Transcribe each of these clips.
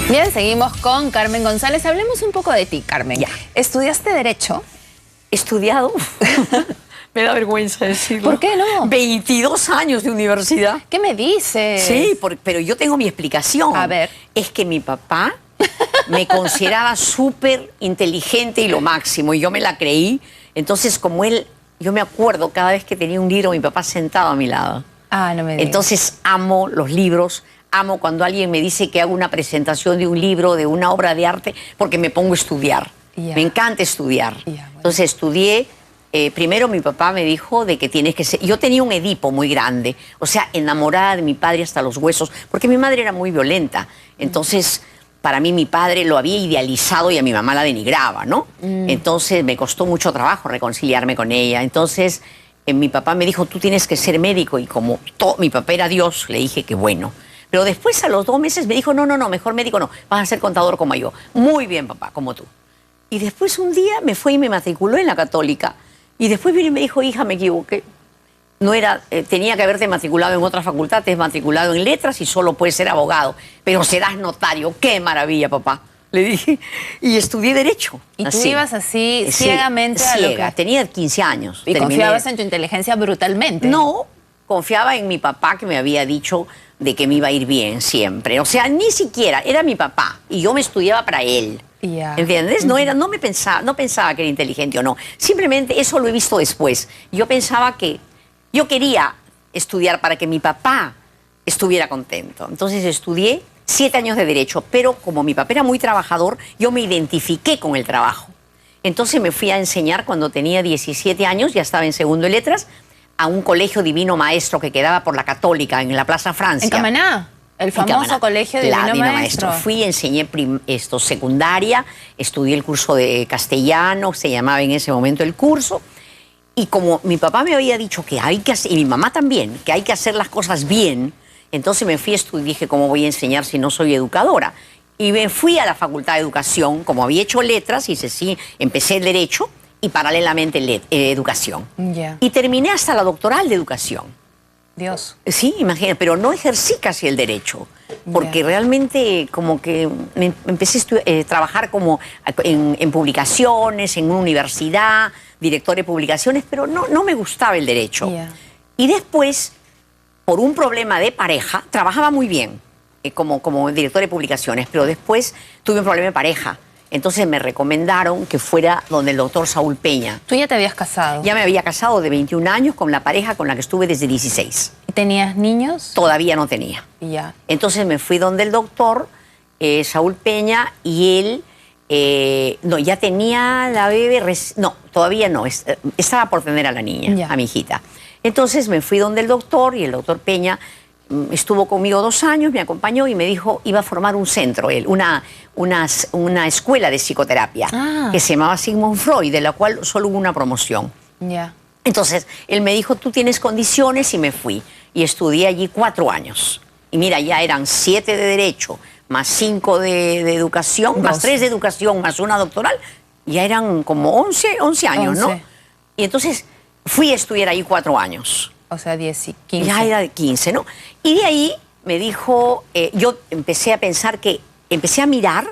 Bien, seguimos con Carmen González. Hablemos un poco de ti, Carmen. Ya. ¿Estudiaste Derecho? Estudiado, me da vergüenza decirlo. ¿Por qué no? 22 años de universidad. ¿Qué me dices? Sí, pero yo tengo mi explicación. A ver. Es que mi papá me consideraba súper inteligente y lo máximo, y yo me la creí. Entonces, como él, yo me acuerdo cada vez que tenía un libro, mi papá sentado a mi lado. Ah, no me digas. Entonces, amo los libros. Amo cuando alguien me dice que hago una presentación de un libro, de una obra de arte, porque me pongo a estudiar. Ya. Me encanta estudiar. Ya, bueno. Entonces estudié. Primero mi papá me dijo de que tienes que ser... Yo tenía un Edipo muy grande, o sea, enamorada de mi padre hasta los huesos, porque mi madre era muy violenta. Entonces, para mí mi padre lo había idealizado y a mi mamá la denigraba, ¿no? Entonces me costó mucho trabajo reconciliarme con ella. Entonces mi papá me dijo, tú tienes que ser médico, y como mi papá era Dios, le dije que bueno. Pero después, a los 2 meses, me dijo, no, mejor médico no, vas a ser contador como yo. Muy bien, papá, como tú. Y después un día me fue y me matriculó en la Católica. Y después vino y me dijo, hija, me equivoqué. No era, tenía que haberte matriculado en otra facultad, te has matriculado en letras y solo puedes ser abogado. Pero serás notario. ¡Qué maravilla, papá! Le dije. Y estudié Derecho. ¿Y tú así. ibas así Sí, ciegamente a lo ciega. que... Tenía 15 años. Y Terminé- confiabas en tu inteligencia brutalmente? No, confiaba en mi papá, que me había dicho de que me iba a ir bien siempre. O sea, ni siquiera, era mi papá y yo me estudiaba para él. Ya. ¿Entiendes? No pensaba que era inteligente o no. Simplemente eso lo he visto después. Yo pensaba que yo quería estudiar para que mi papá estuviera contento. Entonces estudié 7 años de Derecho, pero como mi papá era muy trabajador, yo me identifiqué con el trabajo. Entonces me fui a enseñar cuando tenía 17 años, ya estaba en segundo de letras, a un colegio Divino Maestro que quedaba por la Católica, en la Plaza Francia. ¿En Camaná? El En famoso Camaná. colegio de Divino Maestro. Fui, enseñé secundaria, estudié el curso de castellano, se llamaba en ese momento el curso, y como mi papá me había dicho que hay que hacer, y mi mamá también, que hay que hacer las cosas bien, entonces me fui a estudiar, dije, ¿cómo voy a enseñar si no soy educadora? Y me fui a la Facultad de Educación, como había hecho letras, hice sí, empecé el Derecho y paralelamente Educación. Ya. Y terminé hasta la doctoral de Educación. Dios. Sí, imagina, pero no ejercí casi el Derecho, porque Ya. realmente como que empecé a trabajar como en publicaciones, en una universidad, director de publicaciones, pero no me gustaba el Derecho. Ya. Y después, por un problema de pareja, trabajaba muy bien como director de publicaciones, pero después tuve un problema de pareja. Entonces me recomendaron que fuera donde el doctor Saúl Peña. ¿Tú ya te habías casado? Ya me había casado de 21 años con la pareja con la que estuve desde 16. ¿Y tenías niños? Todavía no tenía. Ya. Entonces me fui donde el doctor Saúl Peña, y él, no, ya tenía la bebé, no, todavía no, estaba por tener a la niña, Ya. a mi hijita. Entonces me fui donde el doctor, y el doctor Peña estuvo conmigo 2 años, me acompañó y me dijo, iba a formar un centro, él, una escuela de psicoterapia que se llamaba Sigmund Freud, de la cual solo hubo una promoción. Ya. Entonces, él me dijo, tú tienes condiciones, y me fui. Y estudié allí 4 años. Y mira, ya eran 7 de Derecho, más 5 de Educación, más 3 de Educación, más una doctoral. Ya eran como 11 años, 11. ¿no? Y entonces fui a estudiar ahí 4 años. O sea, 10 y 15. Ya era de 15, ¿no? Y de ahí me dijo, yo empecé a mirar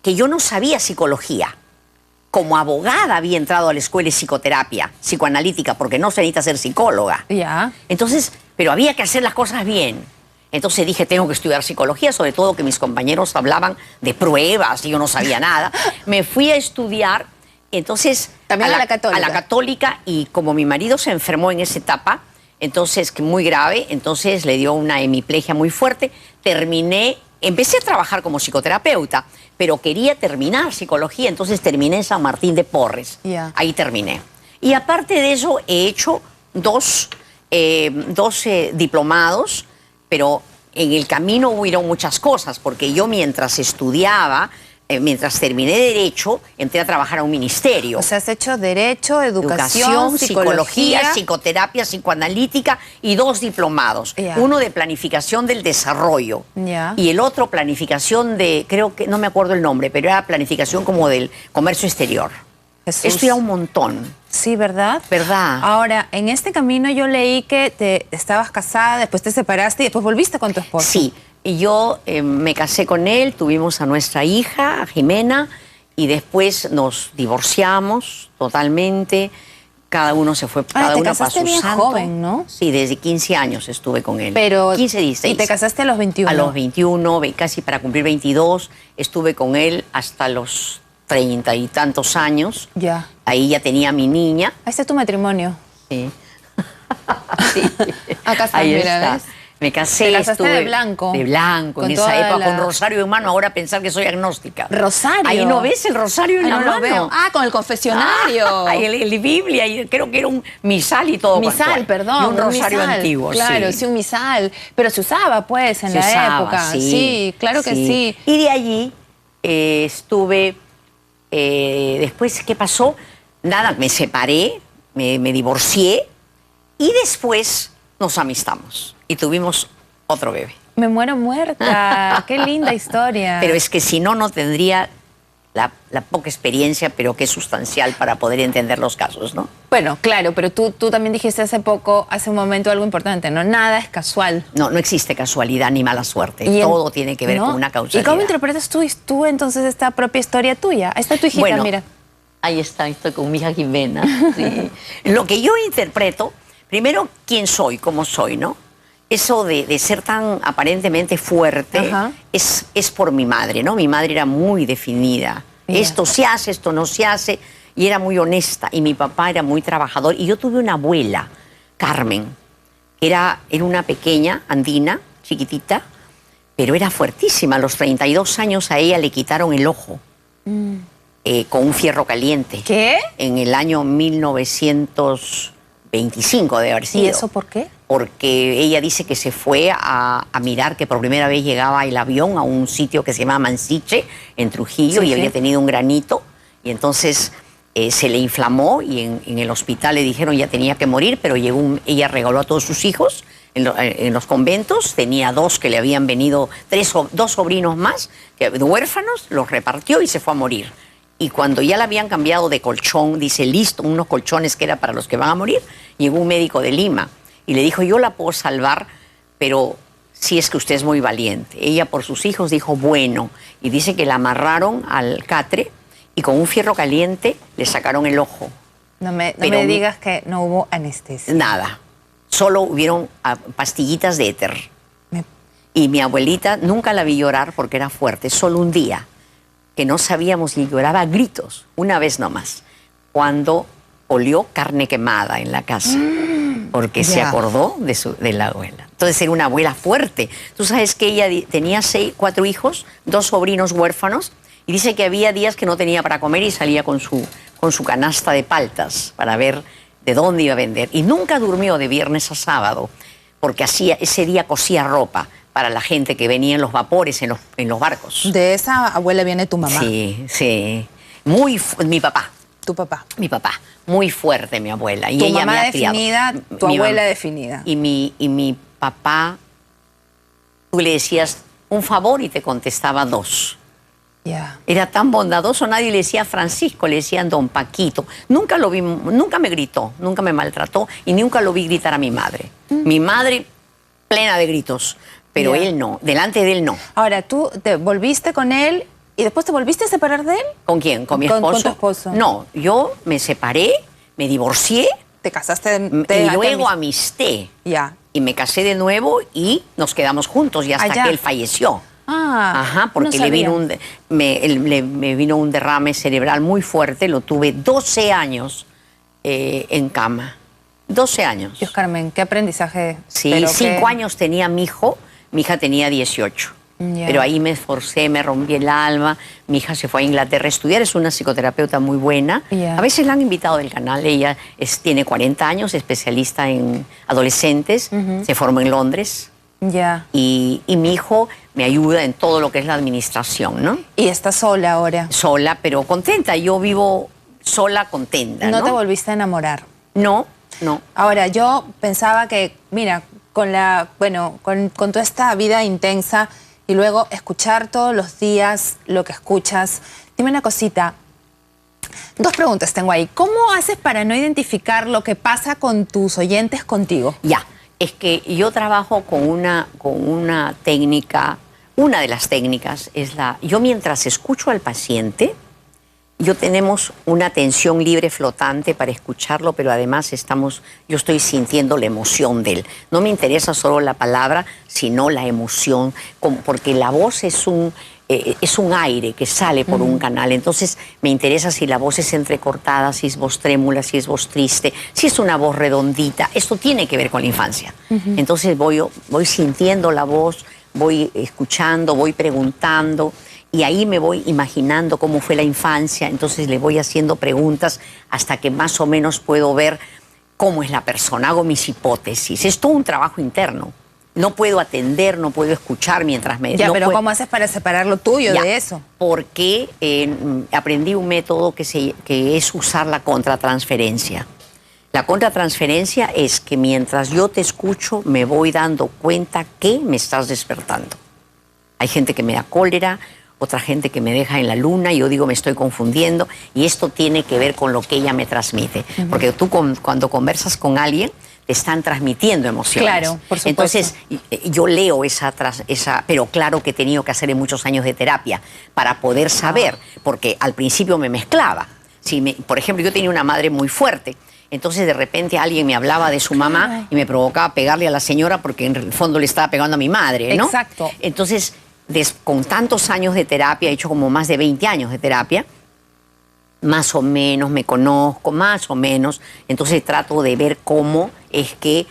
que yo no sabía psicología. Como abogada había entrado a la escuela de psicoterapia, psicoanalítica, porque no se necesita ser psicóloga. Ya. Entonces, pero había que hacer las cosas bien. Entonces dije, tengo que estudiar psicología, sobre todo que mis compañeros hablaban de pruebas y yo no sabía nada. Me fui a estudiar, entonces... También a la Católica. A la Católica, y como mi marido se enfermó en esa etapa, entonces, que muy grave, entonces le dio una hemiplegia muy fuerte, empecé a trabajar como psicoterapeuta, pero quería terminar psicología, entonces terminé en San Martín de Porres. Ya. Ahí terminé. Y aparte de eso, he hecho 2 diplomados, pero en el camino hubieron muchas cosas, porque yo mientras estudiaba, mientras terminé Derecho, entré a trabajar a un ministerio. O sea, has hecho Derecho, Educación, Psicología, psicoterapia, psicoanalítica, y 2 diplomados. Ya. Uno de planificación del desarrollo. Ya. Y el otro planificación de, creo que, no me acuerdo el nombre, pero era planificación como del comercio exterior. Jesús. Esto ya un montón. Sí, ¿verdad? ¿Verdad? Ahora, en este camino yo leí que te estabas casada, después te separaste y después volviste con tu esposo. Sí, y yo me casé con él, tuvimos a nuestra hija, a Jimena, y después nos divorciamos totalmente. Cada uno se fue, cada te uno para casaste su bien santo. joven, ¿no? Sí, desde 15 años estuve con él. Pero, 15, 16. ¿Y te casaste a los 21? A los 21, casi para cumplir 22, estuve con él hasta los 30 y tantos años. Ya. Ahí ya tenía mi niña. Este es tu matrimonio. Sí. Sí. Acá está, Ahí mira, está. ¿ves? Me casé, Te casaste estuve de blanco. De blanco, Con en esa toda época, la- con rosario en mano. Ahora pensar que soy agnóstica. ¿Rosario? Ahí no ves el rosario en Ay, la no mano. lo veo. Ah, con el confesionario. El Biblia, y creo que era un misal y todo. Misal, cuanto. perdón. Y un rosario misal. antiguo, Claro, sí. sí, un misal. Pero se usaba, pues, en Se la usaba, época. sí. Sí, claro que sí. Y de allí estuve, después, ¿qué pasó? Nada, me separé, me divorcié y después nos amistamos y tuvimos otro bebé. Me muero muerta. Qué linda historia. Pero es que si no, no tendría la poca experiencia, pero que es sustancial para poder entender los casos, ¿no? Bueno, claro, pero tú también dijiste hace un momento algo importante, ¿no? Nada es casual. No, no existe casualidad ni mala suerte. Y Todo tiene que ver ¿no? con una causalidad. ¿Y cómo interpretas tú entonces esta propia historia tuya? Ahí está tu hijita, Bueno, mira. ahí está, estoy con mi hija Jimena. Sí. Lo que yo interpreto, primero, quién soy, cómo soy, ¿no? Eso de ser tan aparentemente fuerte Ajá. es por mi madre, ¿no? Mi madre era muy definida. Mira. Esto se hace, esto no se hace. Y era muy honesta. Y mi papá era muy trabajador. Y yo tuve una abuela, Carmen. Era una pequeña, andina, chiquitita, pero era fuertísima. A los 32 años a ella le quitaron el ojo con un fierro caliente. ¿Qué? En el año 1925 debe haber sido. ¿Y eso por qué? Porque ella dice que se fue a mirar que por primera vez llegaba el avión a un sitio que se llama Mansiche, en Trujillo, Sí, y sí. había tenido un granito, y entonces se le inflamó y en el hospital le dijeron ya tenía que morir, pero ella regaló a todos sus hijos en los conventos, tenía dos que le habían venido, dos sobrinos más, huérfanos, los repartió y se fue a morir. Y cuando ya la habían cambiado de colchón, dice, listo, unos colchones que era para los que van a morir, llegó un médico de Lima y le dijo, yo la puedo salvar, pero si es que usted es muy valiente. Ella por sus hijos dijo, bueno, y dice que la amarraron al catre y con un fierro caliente le sacaron el ojo. No me Pero- digas que no hubo anestesia. Nada, solo hubieron pastillitas de éter. Me- Y mi abuelita nunca la vi llorar porque era fuerte, solo un día, que no sabíamos y lloraba a gritos, una vez nomás, cuando olió carne quemada en la casa, porque se Ya. acordó de la abuela. Entonces era una abuela fuerte. Tú sabes que ella tenía 4 hijos, 2 sobrinos huérfanos, y dice que había días que no tenía para comer y salía con su canasta de paltas para ver de dónde iba a vender. Y nunca durmió de viernes a sábado, porque ese día cosía ropa para la gente que venía en los vapores, en los barcos. De esa abuela viene tu mamá, Sí, sí. Mi papá, muy fuerte mi abuela. Y tu ella mamá me ha criado. definida, tu Mi abuela mamá. definida. Y mi papá, tú le decías un favor y te contestaba 2. Ya. Era tan bondadoso, nadie le decía Francisco, le decían don Paquito. Nunca me gritó, nunca me maltrató y nunca lo vi gritar a mi madre. Mi madre plena de gritos, pero Ya. él no, delante de él no. Ahora, tú te volviste con él y después te volviste a separar de él. ¿Con quién? ¿Con mi Con esposo? tu esposo. No, yo me separé, me divorcié Te casaste y luego amisté. Ya. Y me casé de nuevo y nos quedamos juntos y hasta Allá. que él falleció. Ah, Ajá, porque no le vino sabía. me vino un derrame cerebral muy fuerte. Lo tuve 12 años en cama. 12 años. Dios, Carmen, qué aprendizaje. Sí, pero 5 qué- años tenía mi hija tenía 18. Ya. Pero ahí me esforcé, me rompí el alma. Mi hija se fue a Inglaterra a estudiar, es una psicoterapeuta muy buena. Ya. A veces la han invitado del canal, ella tiene 40 años, especialista en adolescentes, se formó en Londres. Ya. Y mi hijo me ayuda en todo lo que es la administración, ¿no? Y estás sola ahora. Sola, pero contenta. Yo vivo sola, contenta, ¿no? No te volviste a enamorar. No, no. Ahora, yo pensaba que, mira, con toda esta vida intensa y luego escuchar todos los días lo que escuchas. Dime una cosita. 2 preguntas tengo ahí. ¿Cómo haces para no identificar lo que pasa con tus oyentes contigo? Ya. Es que yo trabajo con una técnica, una de las técnicas es yo mientras escucho al paciente, yo tenemos una atención libre flotante para escucharlo, pero además yo estoy sintiendo la emoción de él. No me interesa solo la palabra, sino la emoción, porque la voz es un aire que sale por un canal. Entonces me interesa si la voz es entrecortada, si es voz trémula, si es voz triste, si es una voz redondita. Esto tiene que ver con la infancia. Entonces voy sintiendo la voz, voy escuchando, voy preguntando. Y ahí me voy imaginando cómo fue la infancia, entonces le voy haciendo preguntas hasta que más o menos puedo ver cómo es la persona, hago mis hipótesis. Es todo un trabajo interno. No puedo atender, no puedo escuchar mientras me... Ya, no pero ¿cómo haces para separar lo tuyo de eso? Porque aprendí un método que es usar la contratransferencia. La contratransferencia es que mientras yo te escucho me voy dando cuenta que me estás despertando. Hay gente que me da cólera, otra gente que me deja en la luna, y yo digo me estoy confundiendo, y esto tiene que ver con lo que ella me transmite. Porque tú cuando conversas con alguien, te están transmitiendo emociones. Claro, por supuesto. Entonces, yo leo pero claro que he tenido que hacer muchos años de terapia para poder saber, porque al principio me mezclaba. Por ejemplo, yo tenía una madre muy fuerte, entonces de repente alguien me hablaba de su mamá y me provocaba pegarle a la señora porque en el fondo le estaba pegando a mi madre, ¿no? Exacto. Entonces, con tantos años de terapia, he hecho como más de 20 años de terapia, más o menos me conozco, más o menos, entonces trato de ver cómo es que,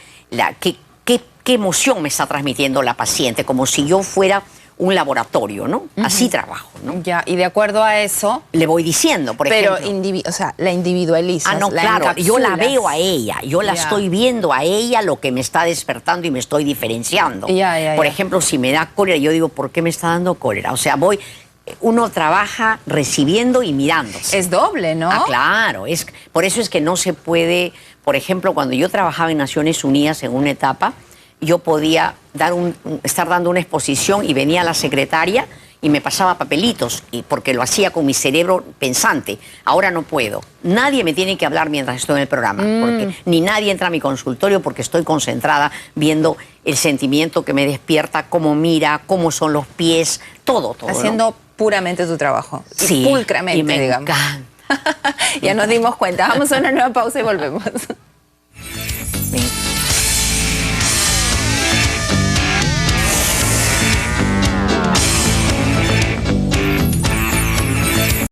qué emoción me está transmitiendo la paciente, como si yo fuera un laboratorio, ¿no? Así trabajo, ¿no? Ya, y de acuerdo a eso... Le voy diciendo, por ejemplo... Pero, o sea, la individualizas, no, la claro, encapsulas. yo la veo a ella, yo la estoy viendo a ella, lo que me está despertando y me estoy diferenciando. Por ejemplo, si me da cólera, yo digo, ¿por qué me está dando cólera? O sea, uno trabaja recibiendo y mirándose. Es doble, ¿no? Claro, por eso es que no se puede... Por ejemplo, cuando yo trabajaba en Naciones Unidas en una etapa, yo podía estar dando una exposición y venía la secretaria y me pasaba papelitos, porque lo hacía con mi cerebro pensante. Ahora no puedo. Nadie me tiene que hablar mientras estoy en el programa, ni nadie entra a mi consultorio porque estoy concentrada viendo el sentimiento que me despierta, cómo mira, cómo son los pies, todo. Haciendo puramente tu trabajo. Sí, pulcramente, y me digamos. encanta. Ya nos dimos cuenta. Vamos a una nueva pausa y volvemos.